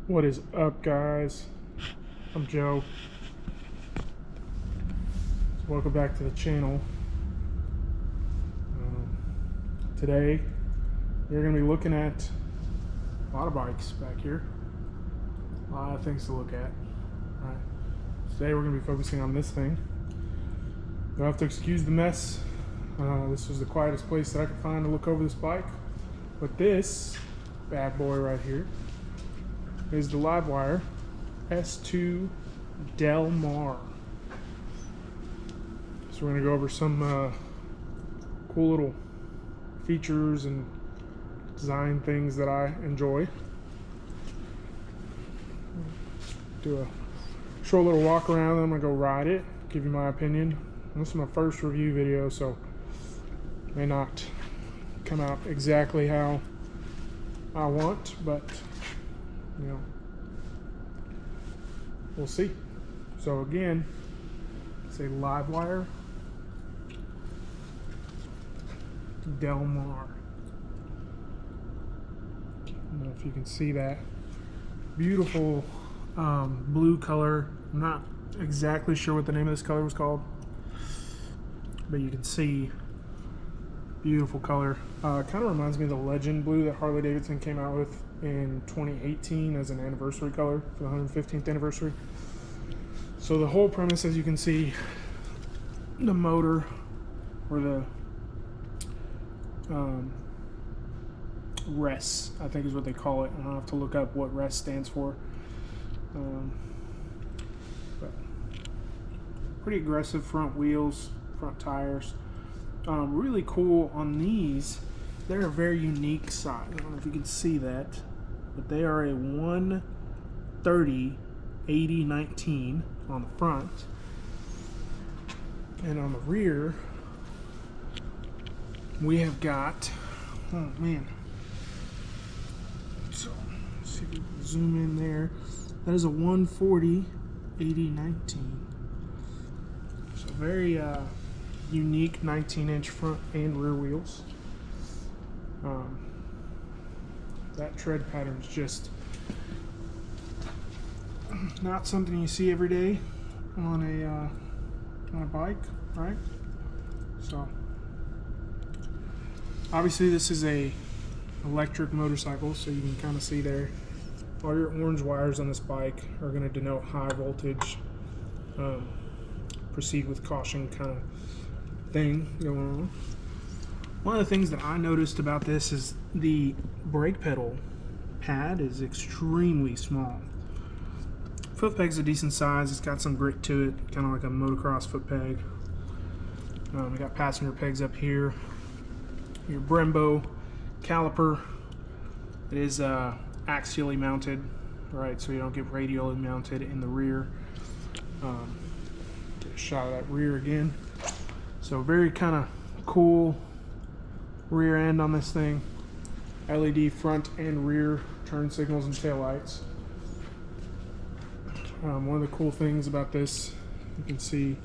What is up, guys? I'm Joe. So welcome back to the channel. Today we're going to be looking at a lot of bikes back here. A lot of things to look at. All right. Today we're going to be focusing on this thing. You'll have to excuse the mess. This was the quietest place that I could find to look over this bike. But this bad boy right here is the LiveWire S2 Del Mar. So we're going to go over some cool little features and design things that I enjoy. Do a short little walk around, then I'm going to go ride it, give you my opinion. This is my first review video, so it may not come out exactly how I want, but you know, we'll see. So again, it's a LiveWire Del Mar. I don't know if you can see that. Beautiful blue color. I'm not exactly sure what the name of this color was called, but you can see beautiful color. Kind of reminds me of the Legend blue that Harley-Davidson came out with in 2018 as an anniversary color for the 115th anniversary. So the whole premise, as you can see, the motor, or the RES, I think is what they call it. I'll have to look up what RES stands for. But pretty aggressive front wheels, front tires. Really cool on these. They're a very unique size. I don't know if you can see that, but they are a 130/80/19 on the front, and on the rear we have got, oh man, so let's see if we can zoom in there. That is a 140/80/19. So very unique 19-inch front and rear wheels. That tread pattern is just not something you see every day on a bike, right? So obviously this is a electric motorcycle, so you can kind of see there all your orange wires on this bike are going to denote high voltage, proceed with caution kind of thing going on. One of the things that I noticed about this is the brake pedal pad is extremely small. Foot peg's a decent size. It's got some grit to it, kind of like a motocross foot peg. We got passenger pegs up here. Your Brembo caliper. It is axially mounted, right? So you don't get radially mounted in the rear. Get a shot of that rear again. So very kind of cool rear end on this thing. LED front and rear turn signals and tail lights. One of the cool things about this, you can see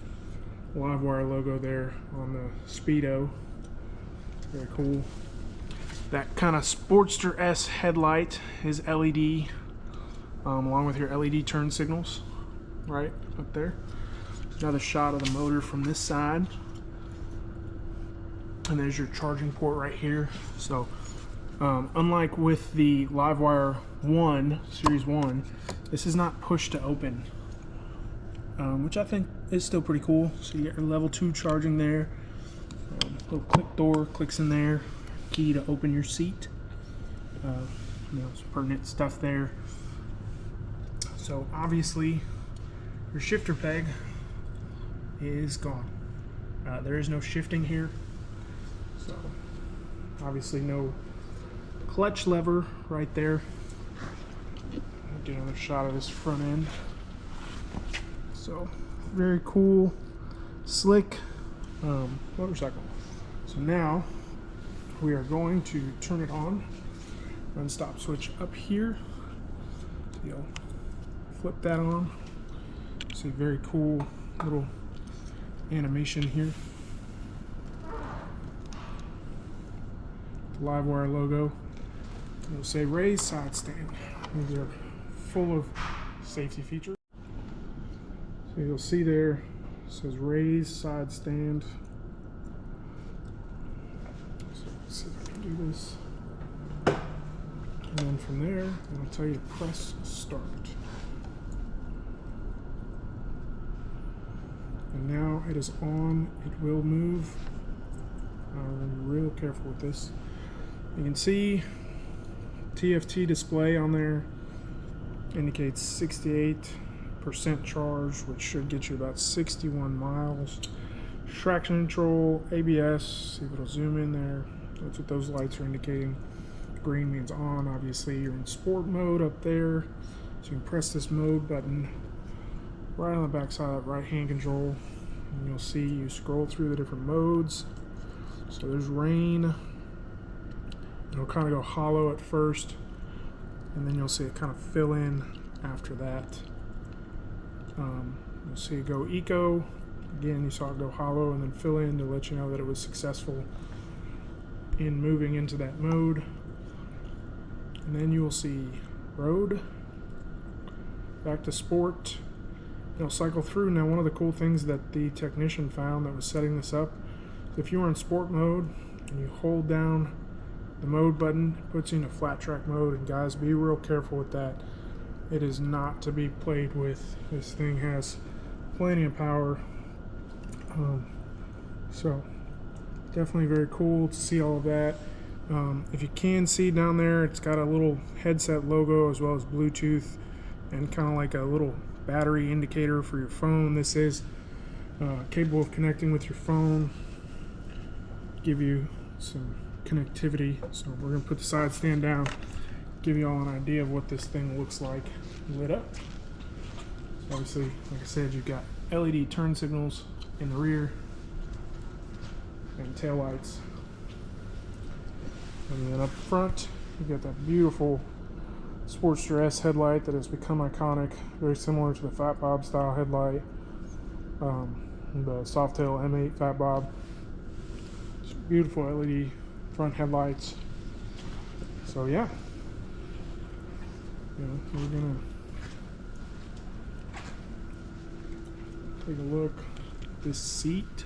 the LiveWire logo there on the Speedo. Very cool. That kind of Sportster-esque headlight is LED, along with your LED turn signals, right up there. Another shot of the motor from this side. And there's your charging port right here. So unlike with the LiveWire 1, Series 1, this is not push to open, which I think is still pretty cool. So you get your level 2 charging there. Little click door clicks in there. Key to open your seat. You know, some pertinent stuff there. So obviously your shifter peg is gone. There is no shifting here. So obviously no clutch lever right there. I'll get another shot of this front end. So very cool, slick motorcycle. So now we are going to turn it on. Run stop switch up here. So you'll flip that on. See, very cool little animation here. LiveWire logo. It'll say raise side stand. Move your full of safety features. So you'll see there, it says raise side stand. So let's see if I can do this. And then from there, I'm going to tell you to press start. And now it is on. It will move. I'm real careful with this. You can see TFT display on there indicates 68% charge, which should get you about 61 miles. Traction control, ABS, see if it'll zoom in there. That's what those lights are indicating. Green means on. Obviously you're in sport mode up there, so you can press this mode button right on the back side of that right hand control, and you'll see you scroll through the different modes. So there's rain. It'll kind of go hollow at first, and then you'll see it kind of fill in after that. You'll see it go eco. Again, you saw it go hollow and then fill in to let you know that it was successful in moving into that mode. And then you will see road, back to sport. It'll cycle through. Now, one of the cool things that the technician found that was setting this up, if you were in sport mode and you hold down the mode button, it puts you in a flat track mode. And guys, be real careful with that. It is not to be played with. This thing has plenty of power. So definitely very cool to see all of that. If you can see down there, it's got a little headset logo as well as Bluetooth and kind of like a little battery indicator for your phone. This is capable of connecting with your phone, give you some connectivity. So we're going to put the side stand down, give you all an idea of what this thing looks like lit up. So obviously, like I said, you've got LED turn signals in the rear and tail lights. And then up front, you've got that beautiful Sportster S headlight that has become iconic, very similar to the Fat Bob style headlight, the Softail M8 Fat Bob. Just beautiful LED front headlights. So yeah, we're gonna take a look at this seat.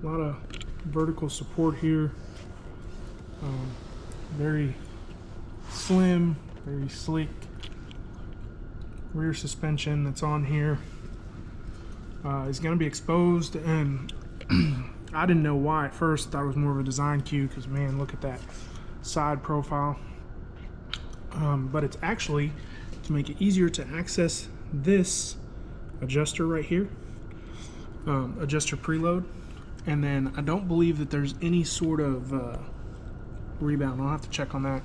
A lot of vertical support here. Very slim, very sleek rear suspension that's on here. Is going to be exposed, and I didn't know why at first. I thought it was more of a design cue because, man, look at that side profile. But it's actually to make it easier to access this adjuster right here, adjuster preload. And then I don't believe that there's any sort of rebound. I'll have to check on that.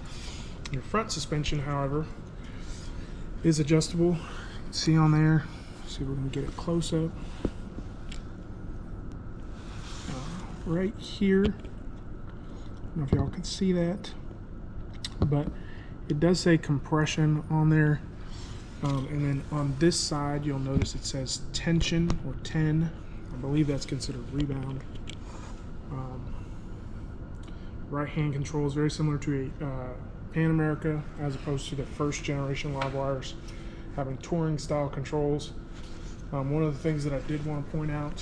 Your front suspension, however, is adjustable. See on there. See if we're going to get it close up. Right here. I don't know if y'all can see that, but it does say compression on there. And then on this side, you'll notice it says tension or 10. I believe that's considered rebound. Right hand control is very similar to a Pan America, as opposed to the first generation LiveWires having touring style controls. One of the things that I did want to point out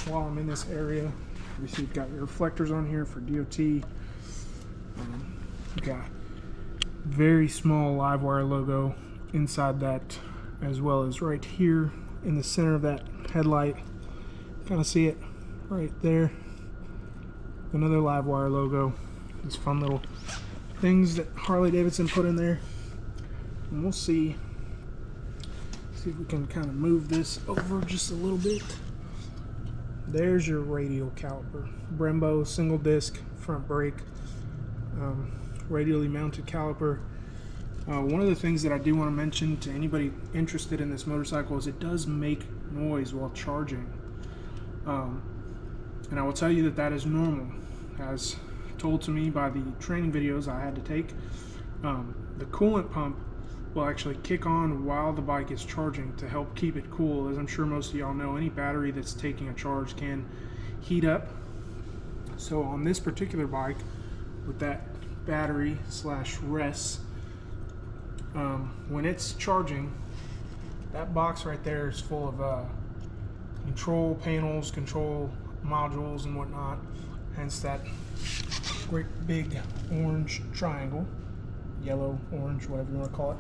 while I'm in this area, you see you've got your reflectors on here for DOT. You've got very small LiveWire logo inside that, as well as right here in the center of that headlight. Kind of see it right there. Another LiveWire logo. These fun little things that Harley-Davidson put in there. And we'll see if we can kind of move this over just a little bit. There's your radial caliper. Brembo single disc front brake, radially mounted caliper. One of the things that I do want to mention to anybody interested in this motorcycle is it does make noise while charging. And I will tell you that that is normal, as told to me by the training videos I had to take. The coolant pump will actually kick on while the bike is charging to help keep it cool. As I'm sure most of y'all know, any battery that's taking a charge can heat up. So on this particular bike, with that battery slash res when it's charging, that box right there is full of control panels, control modules and whatnot, hence that great big orange triangle, yellow, orange, whatever you want to call it.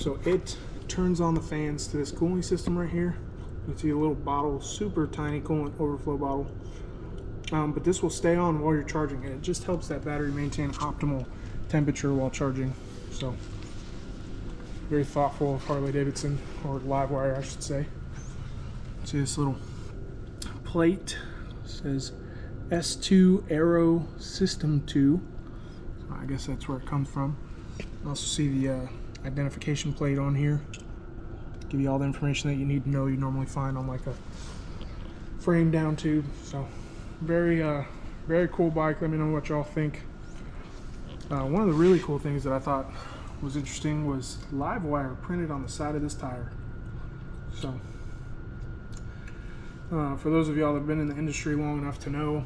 So it turns on the fans to this cooling system right here. You see a little bottle, super tiny coolant overflow bottle, but this will stay on while you're charging, and it just helps that battery maintain optimal temperature while charging. So very thoughtful of Harley-Davidson, or LiveWire I should say. See this little plate, it says S2 Aero System 2, so I guess that's where it comes from. You also see the identification plate on here, give you all the information that you need to know you normally find on like a frame down tube. So very cool bike. Let me know what y'all think. One of the really cool things that I thought was interesting was LiveWire printed on the side of this tire. So for those of y'all that have been in the industry long enough to know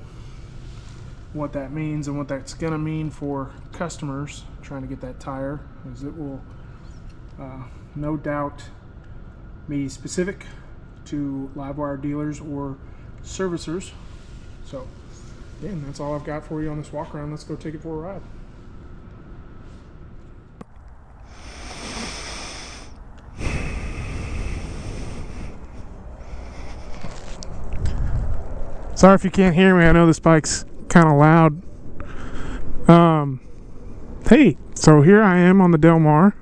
what that means and what that's gonna mean for customers trying to get that tire, is it will no doubt be specific to LiveWire dealers or servicers. So again, that's all I've got for you on this walk around. Let's go take it for a ride. Sorry if you can't hear me. I know this bike's kind of loud. Hey, so here I am on the Del Mar.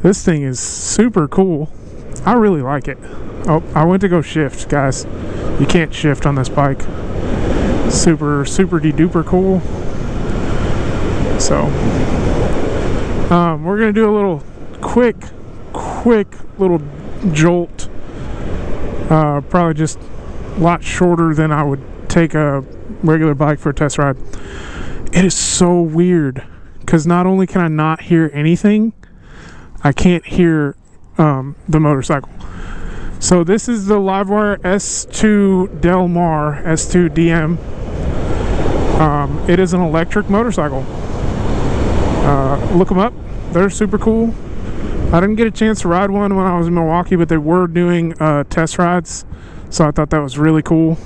This thing is super cool. I really like it. Oh, I went to go shift, guys. You can't shift on this bike. Super de duper cool. So, we're gonna do a little quick little jolt. Probably just a lot shorter than I would take a regular bike for a test ride. It is so weird because not only can I not hear anything, I can't hear the motorcycle. So this is the LiveWire S2 Del Mar S2 DM. It is an electric motorcycle. Look them up. They're super cool. I didn't get a chance to ride one when I was in Milwaukee, but they were doing test rides, so I thought that was really cool.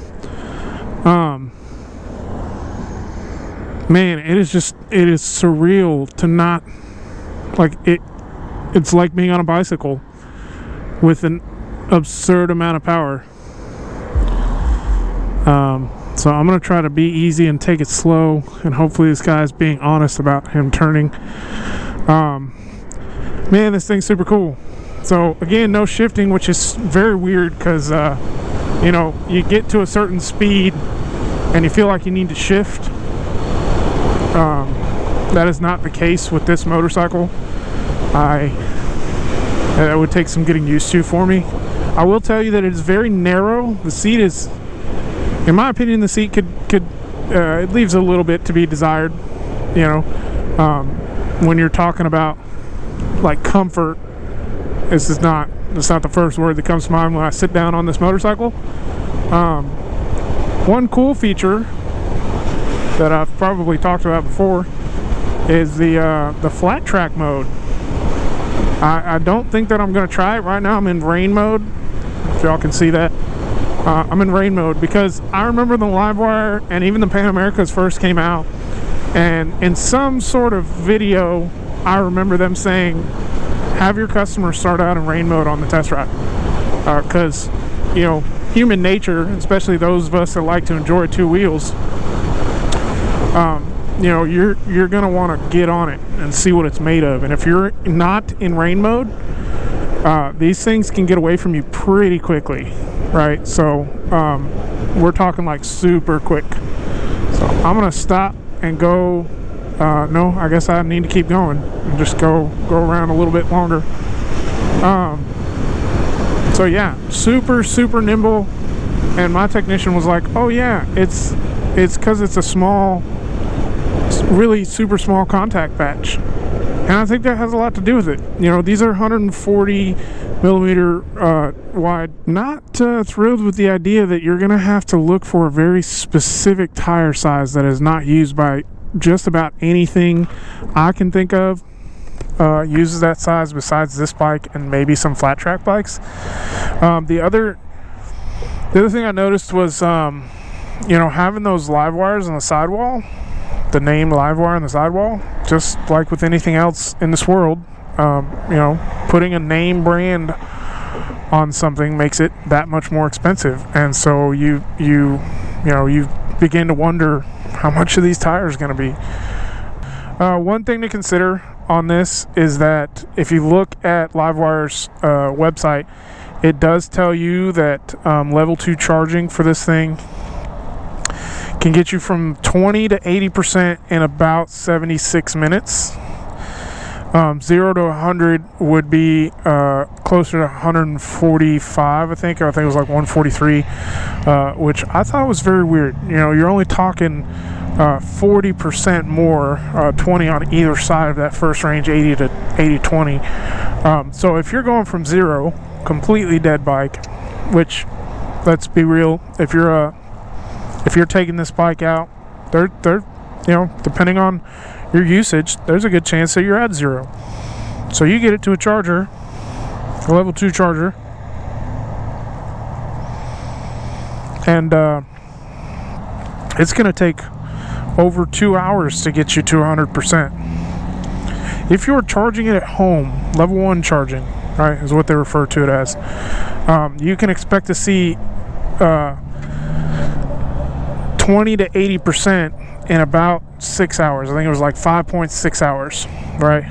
Man, it is surreal to not, like, it's like being on a bicycle with an absurd amount of power. So I'm gonna try to be easy and take it slow, and hopefully this guy's being honest about him turning. Man, this thing's super cool. So again, no shifting, which is very weird because you know, you get to a certain speed and you feel like you need to shift. That is not the case with this motorcycle. That would take some getting used to for me. I will tell you that it is very narrow. The seat is, in my opinion, the seat could it leaves a little bit to be desired. You know, when you're talking about like comfort, that's not the first word that comes to mind when I sit down on this motorcycle. One cool feature that I've probably talked about before is the flat track mode. I don't think that I'm going to try it right now. I'm in rain mode, if y'all can see that. I'm in rain mode because I remember the LiveWire and even the Pan Americas first came out, and in some sort of video I remember them saying, have your customers start out in rain mode on the test ride, because you know, human nature, especially those of us that like to enjoy two wheels, you know, you're gonna want to get on it and see what it's made of. And if you're not in rain mode, these things can get away from you pretty quickly, right? So we're talking like super quick. So I'm gonna stop and go. No, I guess I need to keep going and just go around a little bit longer. So yeah, super nimble. And my technician was like, oh yeah, it's because it's a small, really super small contact patch. And I think that has a lot to do with it. You know, these are 140 millimeter wide. Not thrilled with the idea that you're going to have to look for a very specific tire size that is not used by just about anything I can think of uses that size besides this bike and maybe some flat track bikes. The other thing I noticed was having those live wires on the sidewall, the name LiveWire on the sidewall, just like with anything else in this world, putting a name brand on something makes it that much more expensive. And so you begin to wonder how much of these tires are going to be. One thing to consider on this is that if you look at LiveWire's website, it does tell you that level 2 charging for this thing can get you from 20 to 80% in about 76 minutes. 0 to 100 would be closer to 145, I think it was like 143, which I thought was very weird. You're only talking 40% more, 20 on either side of that first range, 80 to 20. So if you're going from 0, completely dead bike, which, let's be real, if you're taking this bike out, they're depending on your usage, there's a good chance that you're at 0. So you get it to a charger, a level 2 charger, and it's going to take over 2 hours to get you to 100%. If you're charging it at home, level 1 charging, right, is what they refer to it as, you can expect to see 20 to 80% in about 6 hours. I think it was like 5.6 hours, right?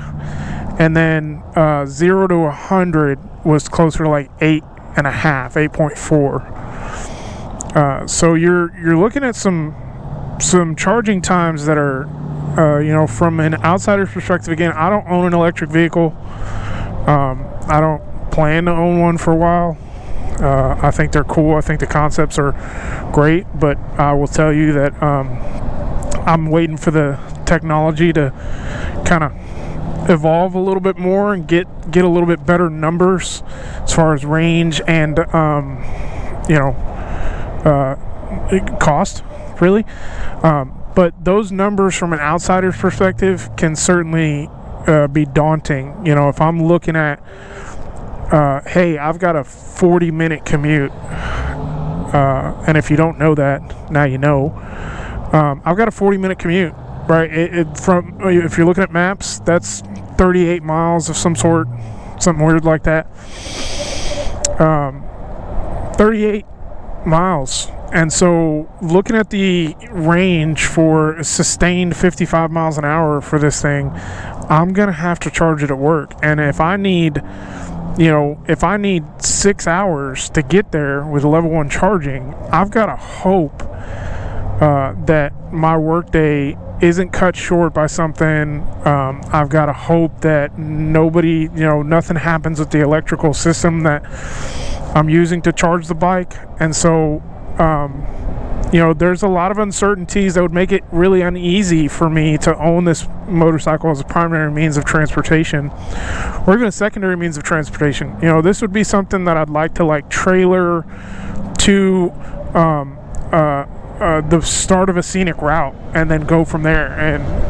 And then 0 to 100 was closer to like 8.5, 8.4. So you're looking at some charging times that are, from an outsider's perspective. Again, I don't own an electric vehicle. I don't plan to own one for a while. I think they're cool. I think the concepts are great, but I will tell you that I'm waiting for the technology to kind of evolve a little bit more and get a little bit better numbers as far as range and cost, really. But those numbers from an outsider's perspective can certainly be daunting. If I'm looking at hey, I've got a 40-minute commute, and if you don't know that, now you know. I've got a 40-minute commute, right? If you're looking at maps, that's 38 miles of some sort, something weird like that. 38 miles. And so looking at the range for a sustained 55 miles an hour for this thing, I'm going to have to charge it at work. And if I need 6 hours to get there with level 1 charging, I've got to hope that my workday isn't cut short by something. I've got to hope that nothing happens with the electrical system that I'm using to charge the bike. And so, there's a lot of uncertainties that would make it really uneasy for me to own this motorcycle as a primary means of transportation, or even a secondary means of transportation. This would be something that I'd like to trailer to the start of a scenic route, and then go from there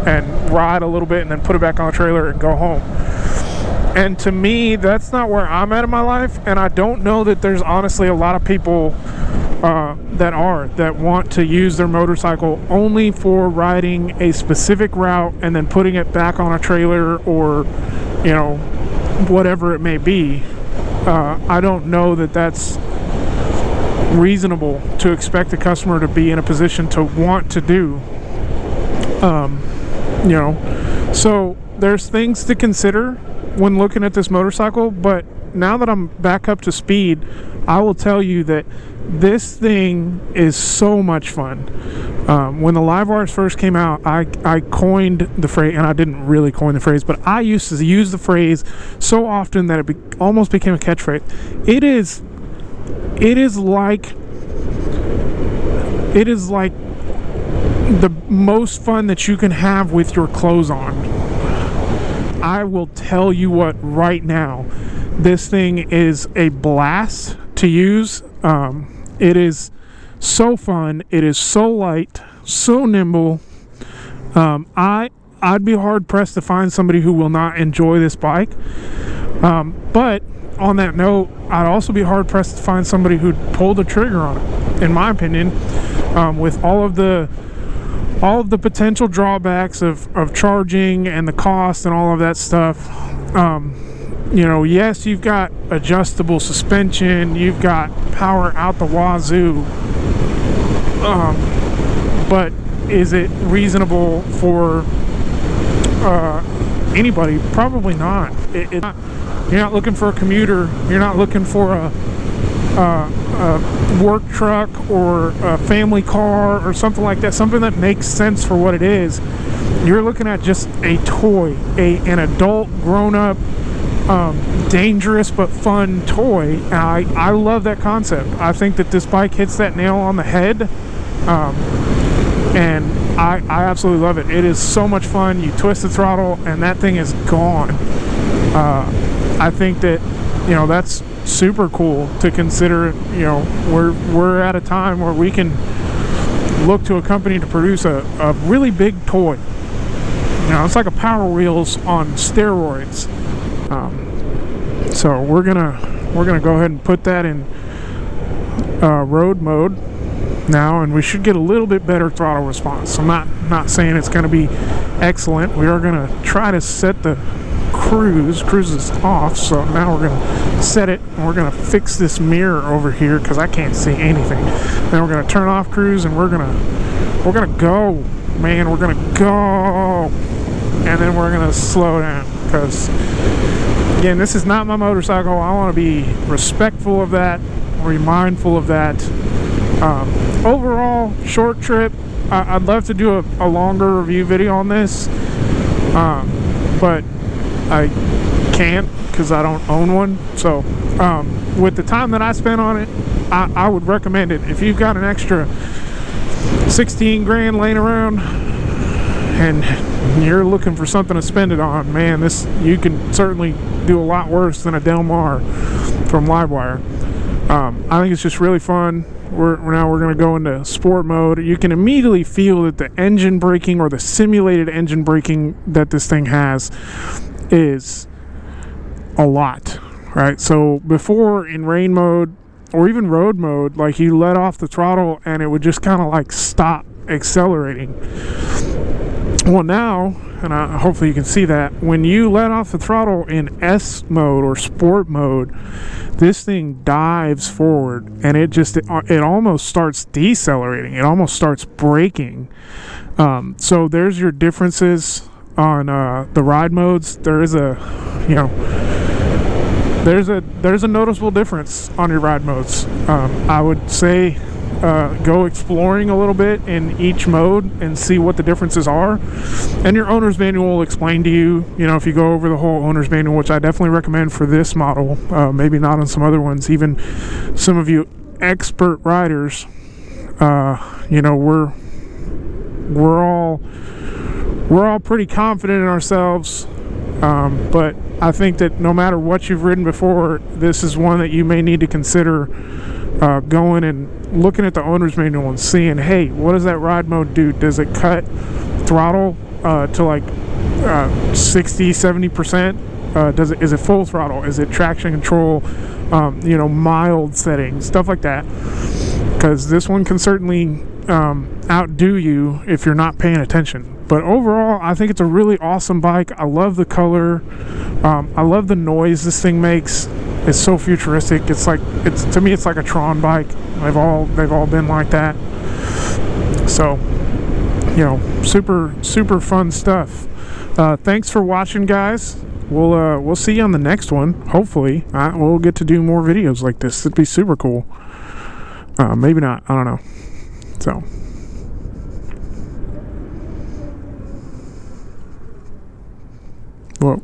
and ride a little bit, and then put it back on the trailer and go home. And to me, that's not where I'm at in my life, and I don't know that there's honestly a lot of people that want to use their motorcycle only for riding a specific route and then putting it back on a trailer, or whatever it may be. I don't know that that's reasonable to expect the customer to be in a position to want to do. So there's things to consider when looking at this motorcycle, but now that I'm back up to speed, I will tell you that this thing is so much fun. When the LiveWires first came out, I coined the phrase, and I didn't really coin the phrase, but I used to use the phrase so often that it almost became a catchphrase. It is like the most fun that you can have with your clothes on. I will tell you what, right now, this thing is a blast to use. It is so fun. It is so light, so nimble. I'd be hard pressed to find somebody who will not enjoy this bike. But on that note, I'd also be hard pressed to find somebody who'd pull the trigger on it. In my opinion, with all of the potential drawbacks of charging and the cost and all of that stuff, you know, yes, you've got adjustable suspension, you've got power out the wazoo, but is it reasonable for anybody? Probably not. You're not looking for a commuter. You're not looking for a work truck or a family car or something like that, something that makes sense for what it is. You're looking at just a toy, an adult, grown-up, dangerous but fun toy. And I love that concept. I think that this bike hits that nail on the head, and I absolutely love it. It is so much fun. You twist the throttle and that thing is gone. I think that, you know, that's super cool to consider. You know, we're at a time where we can look to a company to produce a really big toy. You know, it's like a Power Wheels on steroids. So we're gonna go ahead and put that in road mode now, and we should get a little bit better throttle response. I'm not saying it's going to be excellent. We are going to try to set the cruise is off, so now we're going to set it, and we're going to fix this mirror over here because I can't see anything. Then we're going to turn off cruise, and we're gonna go, man. We're gonna go, and then we're gonna slow down because, again, this is not my motorcycle. I want to be respectful of that, be mindful of that. Overall, short trip. I'd love to do a longer review video on this, but I can't because I don't own one. So with the time that I spent on it, I would recommend it. If you've got an extra 16 grand laying around and you're looking for something to spend it on, man, you can certainly do a lot worse than a Del Mar from LiveWire. I think it's just really fun. We're going to go into sport mode. You can immediately feel that the engine braking, or the simulated engine braking that this thing has, is a lot, right? So before, in rain mode or even road mode, like, you let off the throttle and it would just kind of like stop accelerating. Well, now, and hopefully you can see that, when you let off the throttle in S mode or sport mode, this thing dives forward, and it almost starts decelerating. It almost starts braking. So there's your differences on the ride modes. There's a noticeable difference on your ride modes. I would say go exploring a little bit in each mode and see what the differences are, and your owner's manual will explain to you. You know, if you go over the whole owner's manual, which I definitely recommend for this model, maybe not on some other ones. Even some of you expert riders, you know, we're all pretty confident in ourselves, but I think that no matter what you've ridden before, this is one that you may need to consider going and looking at the owner's manual and seeing, hey, what does that ride mode do? Does it cut throttle to like 60-70%? Is it full throttle? Is it traction control? You know, mild settings, stuff like that. Because this one can certainly outdo you if you're not paying attention. But overall, I think it's a really awesome bike. I love the color. I love the noise this thing makes. It's so futuristic. To me, it's like a Tron bike. They've all been like that. So, you know, super fun stuff. Thanks for watching, guys. We'll see you on the next one. Hopefully, we'll get to do more videos like this. It'd be super cool. Maybe not. I don't know. So. Whoa.